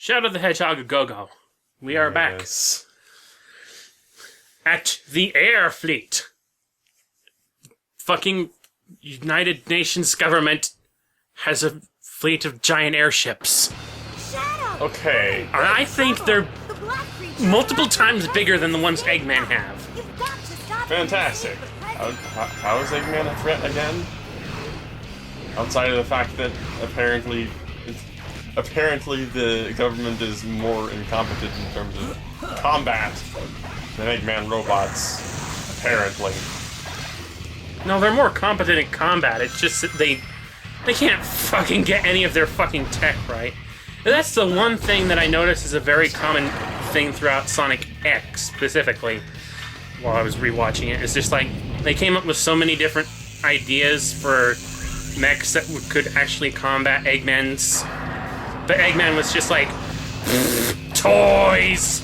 Shadow the Hedgehog a go-go. We are back at the air fleet. Fucking United Nations government has a fleet of giant airships. Shadow! Okay. And I think they're multiple times bigger than the ones Eggman have. You've got to stop Fantastic. How is Eggman a threat again? Outside of the fact that apparently the government is more incompetent in terms of combat than Eggman robots, apparently. No, they're more competent in combat. It's just that they can't fucking get any of their fucking tech right. And that's the one thing that I noticed is a very common thing throughout Sonic X, specifically, while I was rewatching it. It's just like, they came up with so many different ideas for mechs that could actually combat Eggman's. But Eggman was just like, toys!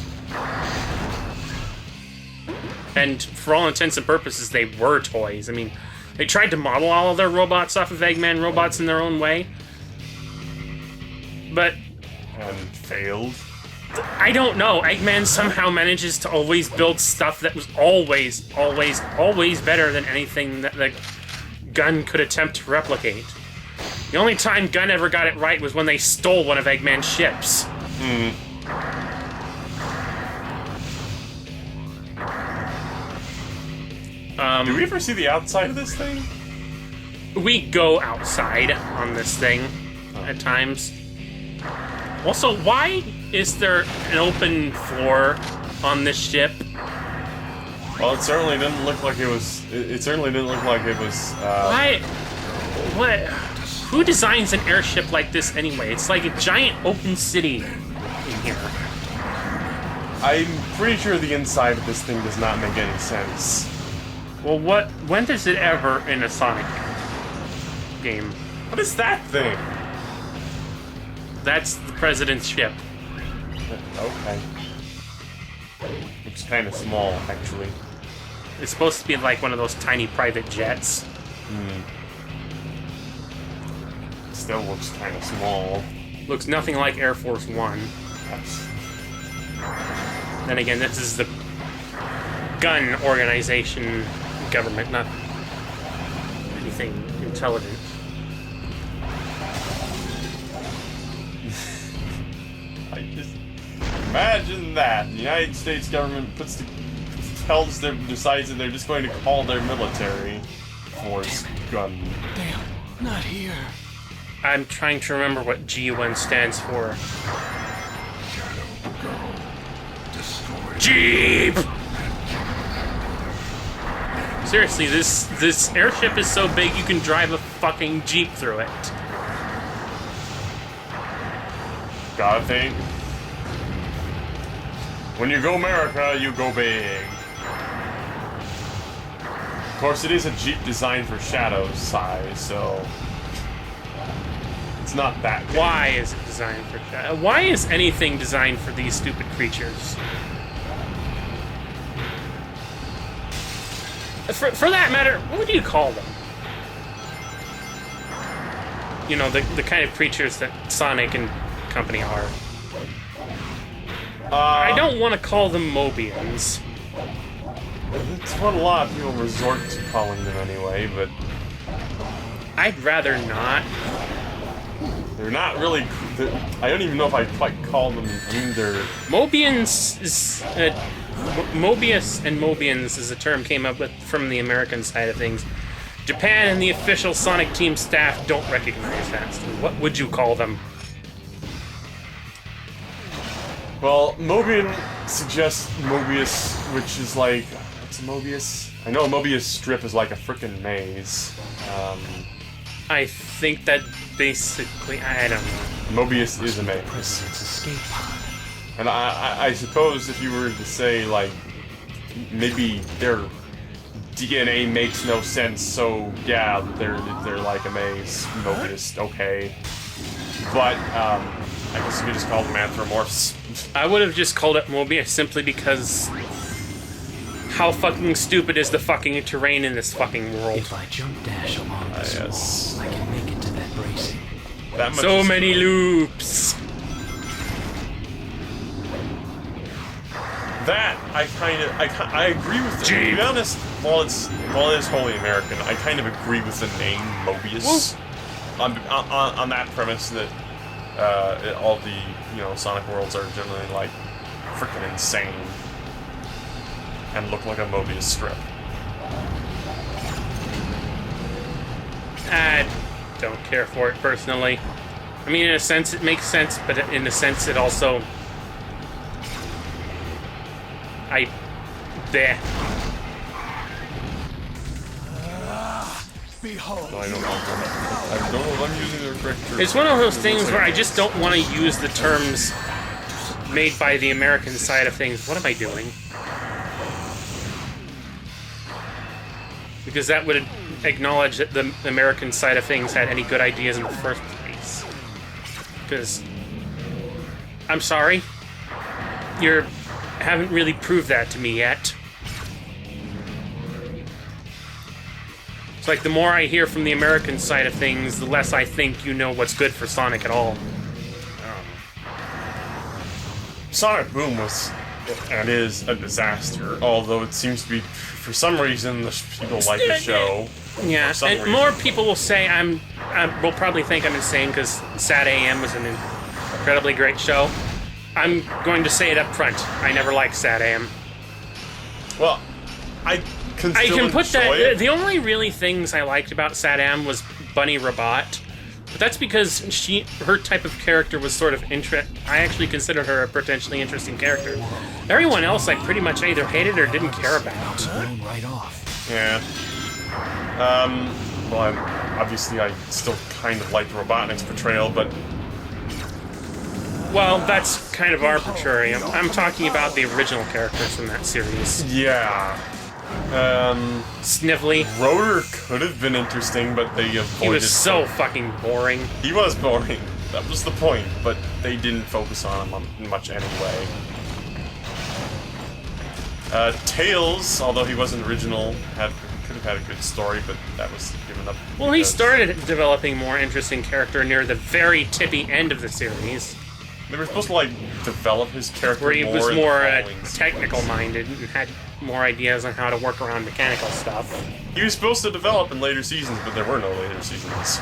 And for all intents and purposes, they were toys. I mean, they tried to model all of their robots off of Eggman robots in their own way. But... And failed. I don't know. Eggman somehow manages to always build stuff that was always better than anything that the Gun could attempt to replicate. The only time Gun ever got it right was when they stole one of Eggman's ships. Do we ever see the outside of this thing? We go outside on this thing at times. Also, why is there an open floor on this ship? Well, it certainly didn't look like it was. It certainly didn't look like it was. Why? What? Who designs an airship like this anyway? It's like a giant open city in here. I'm pretty sure the inside of this thing does not make any sense. Well, when does it ever in a Sonic game? What is that thing? That's the president's ship. Okay. Looks kind of small, actually. It's supposed to be like one of those tiny private jets. Still looks kind of small. Looks nothing like Air Force One. That's... Then again, this is the gun organization government, not anything intelligent. I just imagine that the United States government decides that they're just going to call their military force gun. Damn, not here. I'm trying to remember what GUN stands for. Jeep! Seriously, this airship is so big you can drive a fucking Jeep through it. Gotta think. When you go America, you go big. Of course, it is a Jeep designed for Shadow's size, so it's not that big. Why is it designed for Shadow? Why is anything designed for these stupid creatures? For that matter, what do you call them? You know, the kind of creatures that Sonic and company are. I don't want to call them Mobians. It's what a lot of people resort to calling them anyway, but I'd rather not. they're not really... I don't even know if I'd quite call them... I mean, they're... Mobians is... Mobius and Mobians is a term came up with from the American side of things. Japan and the official Sonic Team staff don't recognize that. So what would you call them? Well, Mobian suggests Mobius, which is like... What's a Mobius? I know a Mobius strip is like a frickin' maze. I think that basically... I don't know. Mobius is a maze. President's escape pod. And I suppose if you were to say, like, maybe their DNA makes no sense, so yeah, they're like a maze. Mobius, okay. But, I guess you could just call them anthropomorphs. I would have just called it Mobius simply because... How fucking stupid is the fucking terrain in this fucking world? If I jump dash along this wall, I can make it to that bracing. That much So is many true. loops! That I agree with. To be honest, while it is wholly American, I kind of agree with the name Mobius. On that premise that all the Sonic worlds are generally like freaking insane and look like a Mobius strip. I don't care for it personally. I mean, in a sense, it makes sense, but in a sense, it also... Bleh. Behold. I don't know if I'm using the correct term. It's one of those things where I just don't want to use the terms made by the American side of things. What am I doing? Because that would acknowledge that the American side of things had any good ideas in the first place. Because, I'm sorry, you haven't really proved that to me yet. It's like the more I hear from the American side of things, the less I think you know what's good for Sonic at all. Sonic Boom was and is a disaster, although it seems to be, for some reason, the people like the show. Yeah, and reason. more people will say will probably think I'm insane because Sad AM was an incredibly great show. I'm going to say it up front. I never liked Sad AM. Well, I can put that. it. The only really things I liked about Sad AM was Bunny Rabat. But that's because her type of character was sort of I actually considered her a potentially interesting character. Everyone else I pretty much either hated or didn't care about. Blown right off. Yeah. Well, obviously I still kind of like the Robotnik's portrayal, but... Well, that's kind of arbitrary. I'm talking about the original characters from that series. Yeah. Snively. Rotor could have been interesting, but they avoided... He was so fucking boring. He was boring. That was the point, but they didn't focus on him much anyway. Tails, although he wasn't original, could have had a good story, but that was given up. Well, he started developing more interesting character near the very tippy end of the series. They were supposed to, like, develop his character where he more was in more the following technical-minded and had more ideas on how to work around mechanical stuff. He was supposed to develop in later seasons, but there were no later seasons.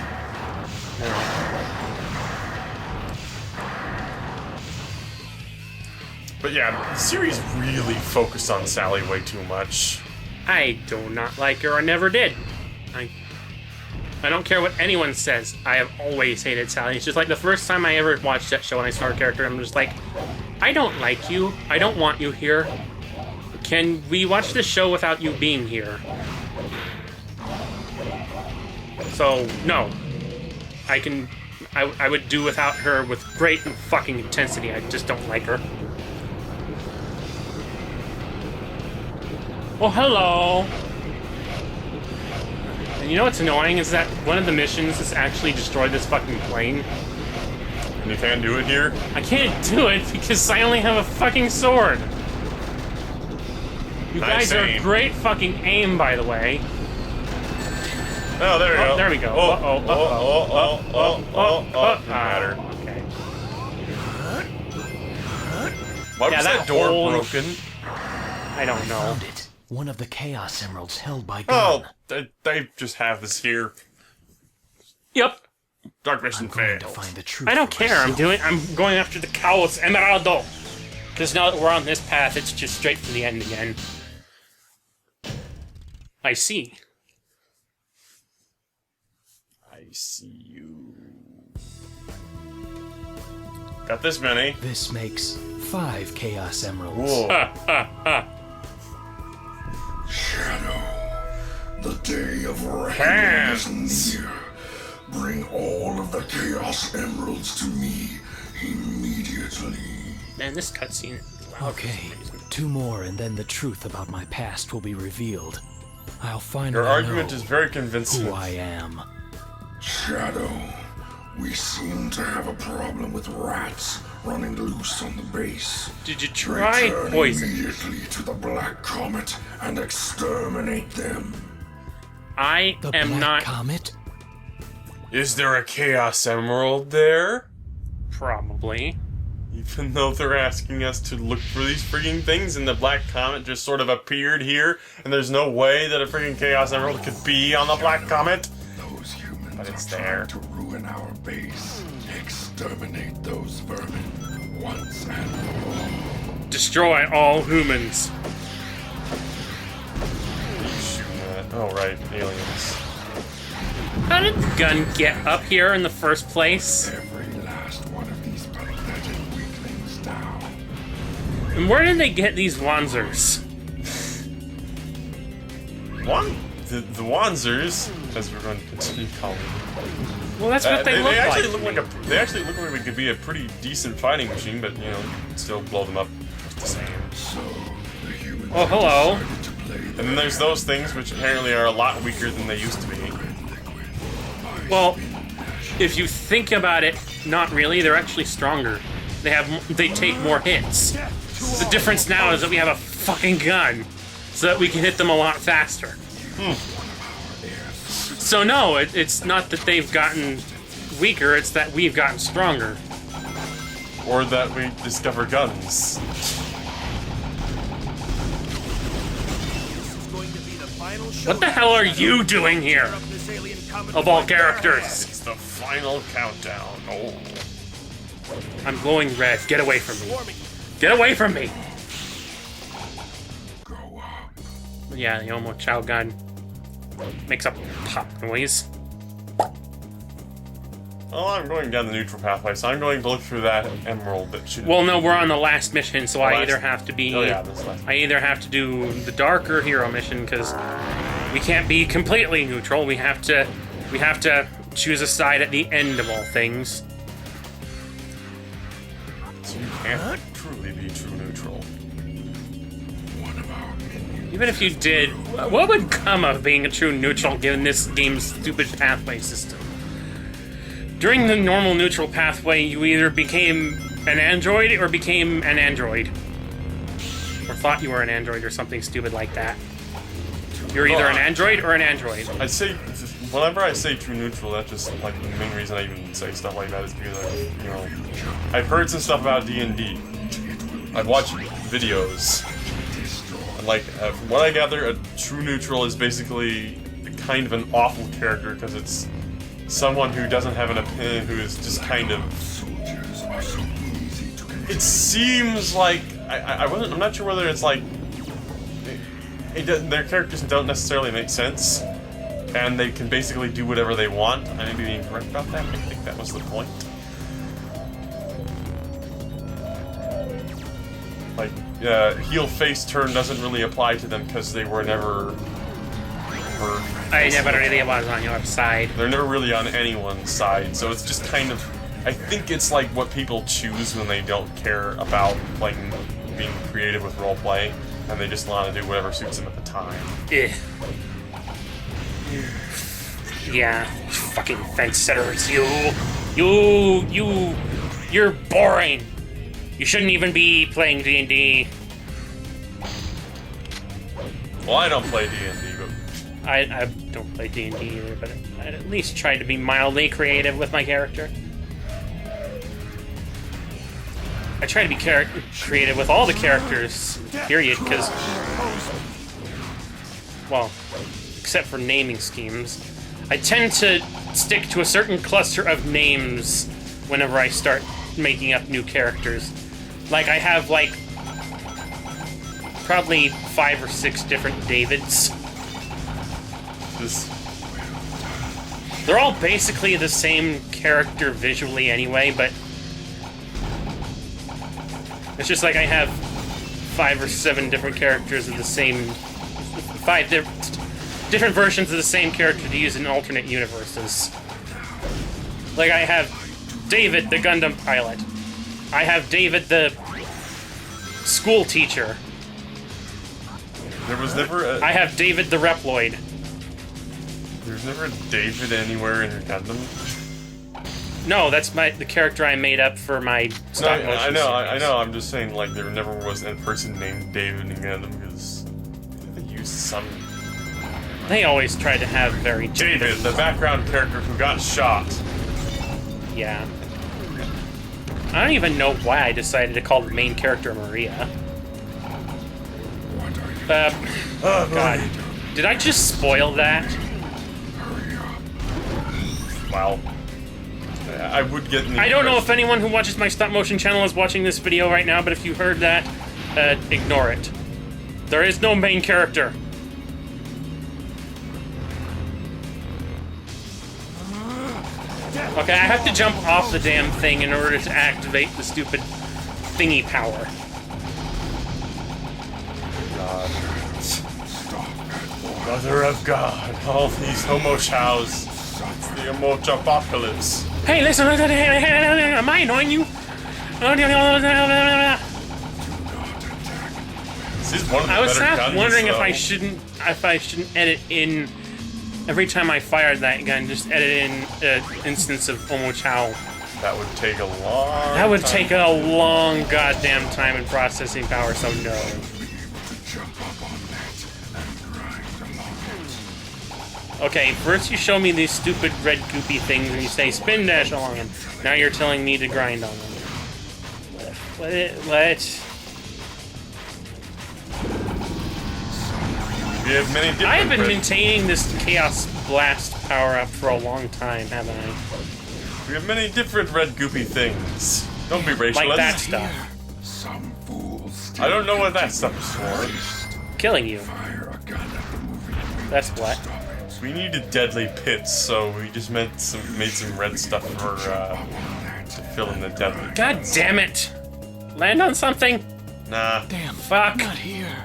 But yeah, the series really focused on Sally way too much. I do not like her. I never did. I don't care what anyone says. I have always hated Sally. It's just like the first time I ever watched that show and I saw her character, I'm just like, I don't like you. I don't want you here. Can we watch this show without you being here? So, no. I would do without her with great fucking intensity. I just don't like her. Oh, hello. And you know what's annoying is that one of the missions is actually destroy this fucking plane. And you can't do it here? I can't do it because I only have a fucking sword. You guys are great fucking aim, by the way. Oh, there we go. There we go. Didn't matter. Okay. Why was that door broken? I don't know. Found it. One of the Chaos Emeralds held by Gun. Oh, they just have this here. Yep. Dark Mission I'm going to failed. find the truth. I don't for care. myself. I'm going after the Chaos Emeraldo. Because now that we're on this path, it's just straight for the end again. I see. I see you. Got this many. This makes 5 Chaos Emeralds. Whoa. Shadow, the day of reckoning is near. Bring all of the Chaos Emeralds to me immediately. Man, this cutscene is loud. Okay, 2 more and then the truth about my past will be revealed. I'll finally Your argument know is very convincing. who I am. Shadow, we seem to have a problem with rats running loose on the base. Did you try Return poison? immediately to the Black Comet and exterminate them. I The am Black not Comet? Is there a Chaos Emerald there? probably. Even though they're asking us to look for these freaking things, and the Black Comet just sort of appeared here, and there's no way that a freaking Chaos Emerald could be on the Black Comet. Those humans But it's are trying there. to ruin our base. Exterminate those vermin once and for all. Destroy all humans. What are you shooting at? Oh, right, aliens. How did the gun get up here in the first place? Every last one of these pathetic weaklings down. And where did they get these Wanzers? The Wanzers, as we're going to continue calling them. Well, that's what they look actually like. look like they actually look like they could be a pretty decent fighting machine, but you know, still blow them up just the same. So, the humans Oh, hello. decided to play And then there's those things which apparently are a lot weaker than they used to be. Well, if you think about it, not really. They're actually stronger. They take more hits. The difference now is that we have a fucking gun, so that we can hit them a lot faster. So no, it's not that they've gotten weaker. It's that we've gotten stronger. Or that we discover guns. What the hell are you doing here? Of all characters, It's the final countdown. Oh. I'm glowing red. Get away from me. Get away from me. Go up. Yeah, the Omo Chow gun makes a pop noise. Well, I'm going down the neutral pathway, so I'm going to look through that emerald that should. Well, no, we're on the last mission, so I Last- either have to be. Oh yeah, this last. I either have to do the dark or hero mission because we can't be completely neutral. We have to choose a side at the end of all things. So you can't truly be true neutral. One of our minions. Even if you did, what would come of being a true neutral given this game's stupid pathway system? During the normal neutral pathway, you either became an android or became an android. Or thought you were an android or something stupid like that. You're either an android or an android. I'd say, whenever I say true neutral, that's just like the main reason I even say stuff like that is because you know, I've heard some stuff about D&D. I've watched videos, and like from what I gather, a true neutral is basically kind of an awful character because it's someone who doesn't have an opinion, who is just kind of. Soldiers are so easy to control. It seems like I'm not sure whether it's like their characters don't necessarily make sense, and they can basically do whatever they want. I may be incorrect about that. I think that was the point. Like, heel face turn doesn't really apply to them because they were never. I never really was on your side. They're never really on anyone's side, so it's just kind of. I think it's like what people choose when they don't care about like being creative with roleplay, and they just want to do whatever suits them at the time. Ugh. Yeah, fucking fence sitters, you're boring. You shouldn't even be playing D&D. Well, I don't play D&D, but I don't play D&D either, but I'd at least try to be mildly creative with my character. I try to be creative with all the characters, period, because, well, except for naming schemes, I tend to stick to a certain cluster of names whenever I start making up new characters. Like, I have, like, probably 5 or 6 different Davids. this. They're all basically the same character visually anyway, but it's just like I have 5 or 7 different characters of the same... 5 different versions of the same character to use in alternate universes. Like, I have David, the Gundam pilot. I have David, the school teacher. There was never a. I have David, the Reploid. There's never a David anywhere in your Gundam. No, that's the character I made up for my No, stop motion I know. I series. know. I'm just saying, like, there never was a person named David in Gundam because they used some. They always try to have very David, gendered- the background character who got shot. Yeah. I don't even know why I decided to call the main character Maria. Oh god. Did I just spoil that? Well, I would get. I don't know if anyone who watches my stop motion channel is watching this video right now, but if you heard that, ignore it. There is no main character. Okay, I have to jump off the damn thing in order to activate the stupid thingy power. God. Mother of God, all these homo chows. It's the apocalypse. Hey, listen, am I annoying you? This is one of the I was better half guns, wondering though. if I shouldn't edit in every time I fired that gun, just edit in an instance of Homo Chow. That would take a long That would time. take a long goddamn time and processing power, so no. Okay, first you show me these stupid red goopy things and you say spin dash along them. Now you're telling me to grind on them. What? We have many different I've been red- maintaining this Chaos Blast power-up for a long time, haven't I? We have many different red goopy things. Don't be racialist. Like that stuff. Some fools I don't know what that stuff is for. Killing you. fire a gun at the moving That's what. We needed deadly pits, so we just made some red stuff for to fill in the deadly. God damn it! Land on something? Nah. Damn, Fuck. not here.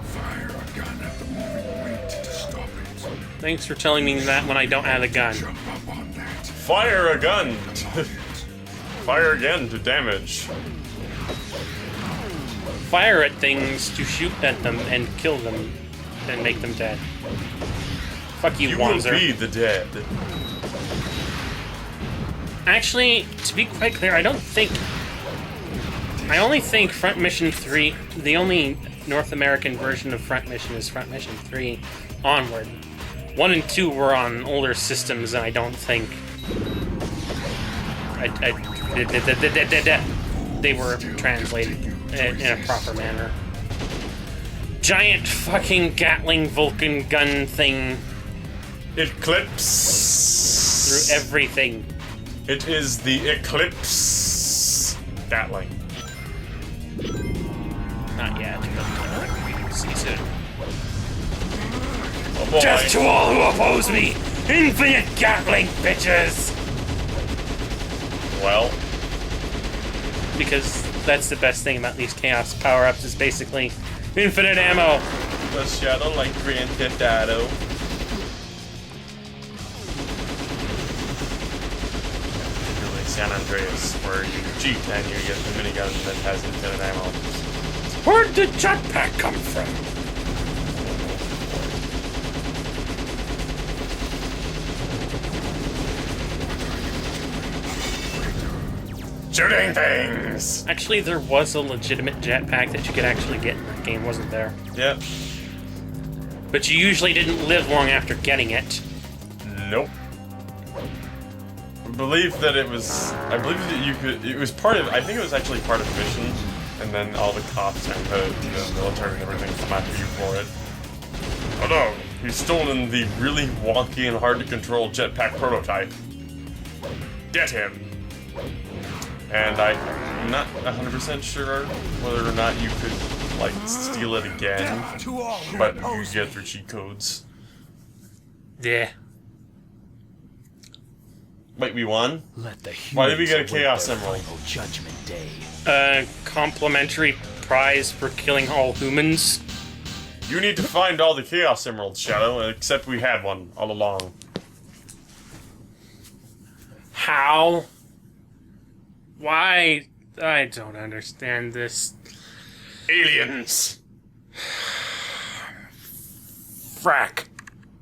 Fire a gun at the moving weight to stop it. Thanks for telling me that when I don't have a gun. Jump up on that. Fire a gun. Fire again to damage. Fire at things to shoot at them and kill them and make them dead. Fuck you, You will Wanzer. be the dead. Actually, to be quite clear, I only think Front Mission 3, the only North American version of Front Mission is Front Mission 3 onward. 1 and 2 were on older systems, and I don't think they were translated in a proper manner. Giant fucking Gatling Vulcan gun thing Eclipse. through everything. It is the Eclipse Gatling. Not yet, but we'll see soon. Oh boy. Death to all who oppose me! Infinite Gatling, bitches! Well, Because that's the best thing about these Chaos power-ups is basically infinite ammo. the shadow like Grand Theft Auto. Really San Andreas, where you cheat and you get the minigun that has infinite ammo. Where'd the jetpack come from? Shooting things! Actually, there was a legitimate jetpack that you could actually get in that game, wasn't there? Yep. But you usually didn't live long after getting it. Nope. I believe that it was. I believe that you could. It was part of. I think it was actually part of the mission, and then all the cops and the military and everything come after you for it. Oh no! He's stolen the really wonky and hard to control jetpack prototype. Get him! And I'm not 100% sure whether or not you could like steal it again, but you get through cheat codes. Yeah. Wait, we won? Let the Why did we get a humans await Chaos their Emerald? final judgment day. Complimentary prize for killing all humans. You need to find all the Chaos Emeralds, Shadow, except we had one all along. How? Why? I don't understand this. Aliens! Frack.